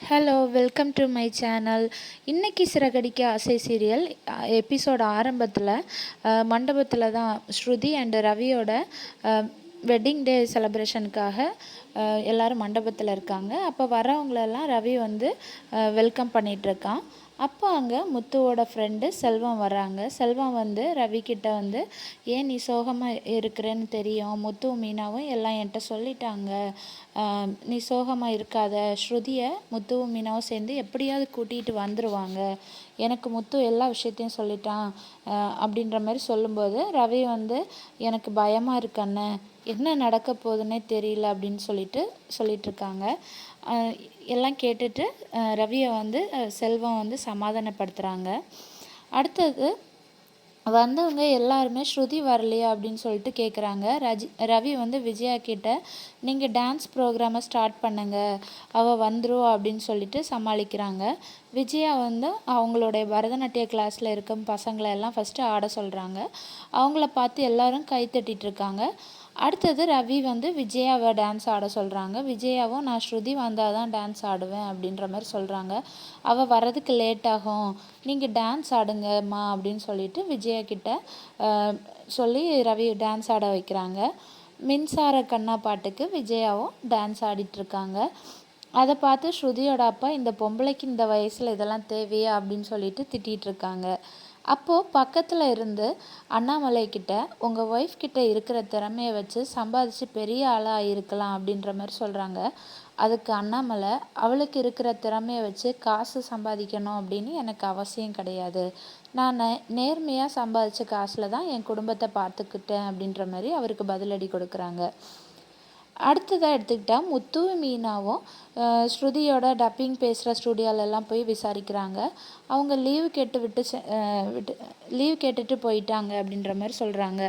Hello, welcome to my channel. இன்னைக்கு சிறகடிக்க ஆசை serial episode ஆரம்பத்தில் மண்டபத்தில் தான் ஸ்ருதி அண்ட் ரவியோட வெட்டிங் டே செலப்ரேஷனுக்காக எல்லோரும் மண்டபத்தில் இருக்காங்க. அப்போ வரவங்களெல்லாம் ரவி வந்து வெல்கம் பண்ணிகிட்ருக்கான். அப்போ அங்கே முத்துவோட ஃப்ரெண்டு செல்வம் வராங்க. செல்வம் வந்து ரவிக்கிட்ட வந்து, ஏன் நீ சோகமாக இருக்கிறேன்னு தெரியும், முத்துவும் மீனாவும் எல்லாம் என்கிட்ட சொல்லிட்டாங்க, நீ சோகமாக இருக்காத, ஸ்ருதியை முத்துவும் மீனாவும் சேர்ந்து எப்படியாவது கூட்டிகிட்டு வந்துடுவாங்க, எனக்கு முத்து எல்லா விஷயத்தையும் சொல்லிட்டான் அப்படின்ற மாதிரி சொல்லும்போது ரவி வந்து, எனக்கு பயமாக இருக்கண்ணே, என்ன நடக்க போகுதுன்னே தெரியல அப்படின்னு சொல்லிட்டுருக்காங்க. எல்லாம் கேட்டுட்டு ரவியை வந்து செல்வம் வந்து சமாதானப்படுத்துகிறாங்க. அடுத்தது வந்தவங்க எல்லாருமே ஸ்ருதி வரலையா அப்படின்னு சொல்லிட்டு கேட்குறாங்க. ரவி வந்து விஜயா கிட்ட, நீங்கள் டான்ஸ் ப்ரோக்ராமை ஸ்டார்ட் பண்ணுங்க, அவள் வந்துடும் அப்படின்னு சொல்லிட்டு சமாளிக்கிறாங்க. விஜயா வந்து அவங்களுடைய பரதநாட்டிய கிளாஸில் இருக்க பசங்களை எல்லாம் ஃபஸ்ட்டு ஆட சொல்கிறாங்க. அவங்கள பார்த்து எல்லாரும் கை தட்டிகிட்ருக்காங்க. அடுத்தது ரவி வந்து விஜயாவை டான்ஸ் ஆட சொல்கிறாங்க. விஜயாவும், நான் ஸ்ருதி வந்தால் தான் டான்ஸ் ஆடுவேன் அப்படின்ற மாதிரி சொல்கிறாங்க. அவள் வர்றதுக்கு லேட் ஆகும், நீங்கள் டான்ஸ் ஆடுங்கம்மா அப்படின்னு சொல்லிட்டு விஜயா கிட்ட சொல்லி ரவி டான்ஸ் ஆட வைக்கிறாங்க. மின்சார கண்ணா பாட்டுக்கு விஜயாவும் டான்ஸ் ஆடிட்டுருக்காங்க. அதை பார்த்து ஸ்ருதியோட அப்பா, இந்த பொம்பளைக்கு இந்த வயசில் இதெல்லாம் தேவையா அப்படின்னு சொல்லிட்டு திட்டிகிட்ருக்காங்க. அப்போது பக்கத்தில் இருந்து அண்ணாமலை கிட்ட, உங்கள் ஒய்ஃப் கிட்ட இருக்கிற திறமையை வச்சு சம்பாதிச்சு பெரிய ஆளாக இருக்கலாம் அப்படின்ற மாதிரி சொல்கிறாங்க. அதுக்கு அண்ணாமலை, அவளுக்கு இருக்கிற திறமையை வச்சு காசு சம்பாதிக்கணும் அப்படின்னு எனக்கு அவசியம் கிடையாது, நான் நேர்மையாக சம்பாதிச்ச காசில் தான் என் குடும்பத்தை பார்த்துக்கிட்டேன் அப்படின்ற மாதிரி அவருக்கு பதிலடி கொடுக்குறாங்க. அடுத்ததாக எடுத்துக்கிட்டால் முத்துவும் மீனாவும் ஸ்ருதியோட டப்பிங் பேசுகிற ஸ்டூடியோலெல்லாம் போய் விசாரிக்கிறாங்க. அவங்க லீவு கேட்டுட்டு போயிட்டாங்க அப்படின்ற மாதிரி சொல்கிறாங்க.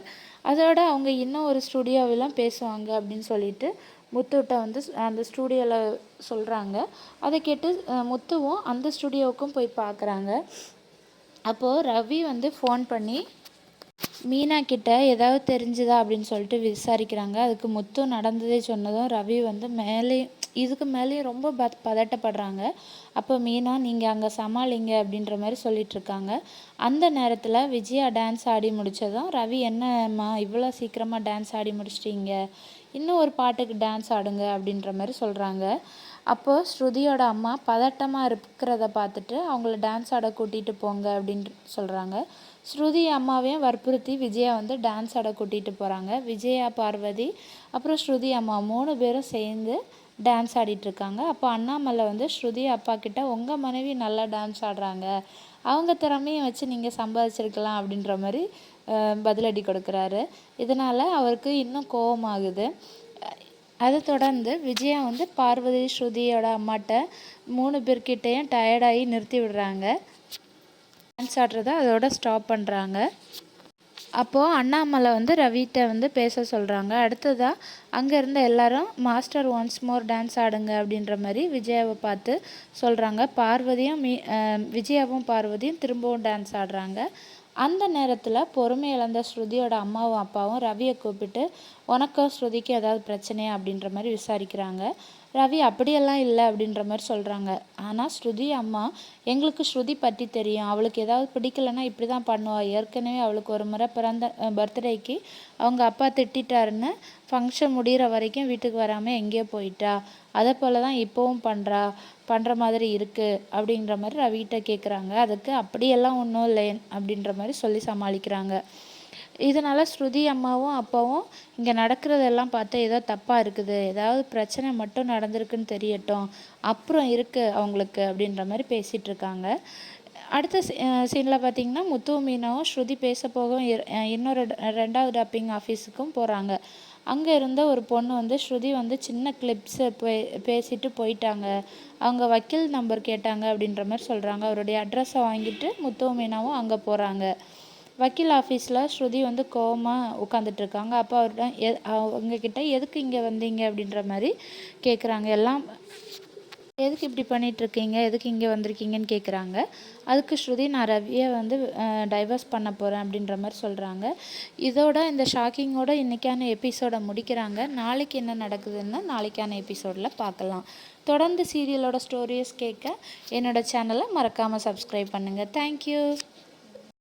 அதோட அவங்க இன்னும் ஒரு ஸ்டூடியோவெல்லாம் பேசுவாங்க அப்படின்னு சொல்லிட்டு முத்துகிட்ட வந்து அந்த ஸ்டூடியோவில் சொல்கிறாங்க. அதை கேட்டு முத்துவும் அந்த ஸ்டூடியோவுக்கும் போய் பார்க்குறாங்க. அப்போது ரவி வந்து ஃபோன் பண்ணி மீனா கிட்ட ஏதாவது தெரிஞ்சுதா அப்படின்னு சொல்லிட்டு விசாரிக்கிறாங்க. அதுக்கு முத்து நடந்ததே சொன்னதும் ரவி வந்து இதுக்கு மேலேயும் ரொம்ப பதட்டப்படுறாங்க. அப்போ மீனா, நீங்கள் அங்கே சமாளிங்க அப்படின்ற மாதிரி சொல்லிகிட்ருக்காங்க. அந்த நேரத்தில் விஜயா டான்ஸ் ஆடி முடித்ததும் ரவி, என்னம்மா இவ்வளோ சீக்கிரமாக டான்ஸ் ஆடி முடிச்சிட்டிங்க, இன்னும் ஒரு பாட்டுக்கு டான்ஸ் ஆடுங்க அப்படின்ற மாதிரி சொல்கிறாங்க. அப்போது ஸ்ருதியோட அம்மா பதட்டமாக இருக்கிறத பார்த்துட்டு அவங்கள டான்ஸ் ஆட கூட்டிகிட்டு போங்க அப்படின்னு சொல்கிறாங்க. ஸ்ருதி அம்மாவையும் வற்புறுத்தி விஜயா வந்து டான்ஸ் ஆட கூட்டிகிட்டு போகிறாங்க. விஜயா, பார்வதி, அப்புறம் ஸ்ருதி அம்மா 3 பேரும் சேர்ந்து டான்ஸ் ஆடிட்டுருக்காங்க. அப்போ அண்ணாமலை வந்து ஸ்ருதி அப்பா கிட்ட, உங்கள் மனைவி நல்லா டான்ஸ் ஆடுறாங்க, அவங்க திறமையை வச்சு நீங்கள் சம்பாதிச்சிருக்கலாம் அப்படின்ற மாதிரி பதிலடி கொடுக்குறாரு. இதனால் அவருக்கு இன்னும் கோபமாகுது. அதை தொடர்ந்து விஜயா வந்து பார்வதி, ஸ்ருதியோட அம்மாட்ட 3 பேர்கிட்டையும் டயர்டாகி நிறுத்தி விடுறாங்க. டான்ஸ் ஆடுறத அதோட ஸ்டாப் பண்ணுறாங்க. அப்போது அண்ணாமலை வந்து ரவிட்ட வந்து பேச சொல்கிறாங்க. அடுத்ததாக அங்கே இருந்த எல்லாரும், மாஸ்டர் ஒன்ஸ் மோர் டான்ஸ் ஆடுங்க அப்படின்ற மாதிரி விஜயாவை பார்த்து சொல்கிறாங்க. விஜயாவும் பார்வதியும் திரும்பவும் டான்ஸ் ஆடுறாங்க. அந்த நேரத்தில் பொறுமை இழந்த ஸ்ருதியோட அம்மாவும் அப்பாவும் ரவியை கூப்பிட்டு, உனக்கும் ஸ்ருதிக்கு ஏதாவது பிரச்சனையா அப்படின்ற மாதிரி விசாரிக்கிறாங்க. ரவி, அப்படியெல்லாம் இல்லை அப்படின்ற மாதிரி சொல்கிறாங்க. ஆனால் ஸ்ருதி அம்மா, எங்களுக்கு ஸ்ருதி பற்றி தெரியும், அவளுக்கு ஏதாவது பிடிக்கலைன்னா இப்படி தான் பண்ணுவாள், ஏற்கனவே அவளுக்கு ஒரு முறை பர்த்டேக்கு அவங்க அப்பா திட்டாருன்னு ஃபங்க்ஷன் முடிகிற வரைக்கும் வீட்டுக்கு வராமல் எங்கேயோ போயிட்டா, அதை போல் தான் இப்போவும் பண்ணுற மாதிரி இருக்குது அப்படின்ற மாதிரி ரவிகிட்ட கேட்குறாங்க. அதுக்கு அப்படியெல்லாம் ஒன்றும் இல்லை அப்படின்ற மாதிரி சொல்லி சமாளிக்கிறாங்க. இதனால் ஸ்ருதி அம்மாவும் அப்பாவும், இங்கே நடக்கிறதெல்லாம் பார்த்தா ஏதோ தப்பாக இருக்குது, ஏதாவது பிரச்சனை மட்டும் நடந்திருக்குன்னு தெரியட்டும், அப்புறம் இருக்குது அவங்களுக்கு அப்படின்ற மாதிரி பேசிகிட்ருக்காங்க. அடுத்த சீனில் பார்த்திங்கன்னா முத்து மீனாவும் ஸ்ருதி பேச போக இன்னொரு 2வது டப்பிங் ஆஃபீஸுக்கும் போகிறாங்க. அங்கே இருந்த ஒரு பொண்ணு வந்து, ஸ்ருதி வந்து சின்ன கிளிப்ஸை பேசிட்டு போயிட்டாங்க, அவங்க வக்கீல் நம்பர் கேட்டாங்க அப்படின்ற மாதிரி சொல்கிறாங்க. அவருடைய அட்ரஸை வாங்கிட்டு முத்து மீனாவும் அங்கே போகிறாங்க. வக்கீல் ஆஃபீஸில் ஸ்ருதி வந்து கோவமாக உட்காந்துட்ருக்காங்க. அப்போ அவங்கக்கிட்ட, எதுக்கு இங்கே வந்தீங்க அப்படின்ற மாதிரி கேட்குறாங்க. எல்லாம் எதுக்கு இப்படி பண்ணிகிட்ருக்கீங்க, எதுக்கு இங்கே வந்திருக்கீங்கன்னு கேட்குறாங்க. அதுக்கு ஸ்ருதி, நான் ரவியை வந்து டைவர்ஸ் பண்ண போகிறேன் அப்படின்ற மாதிரி சொல்கிறாங்க. இதோட இந்த ஷாக்கிங்கோட இன்றைக்கான எபிசோடை முடிக்கிறாங்க. நாளைக்கு என்ன நடக்குதுன்னு நாளைக்கான எபிசோடில் பார்க்கலாம். தொடர்ந்து சீரியலோட ஸ்டோரிஸ் கேட்க என்னோடய சேனலை மறக்காமல் சப்ஸ்கிரைப் பண்ணுங்கள். தேங்க்யூ.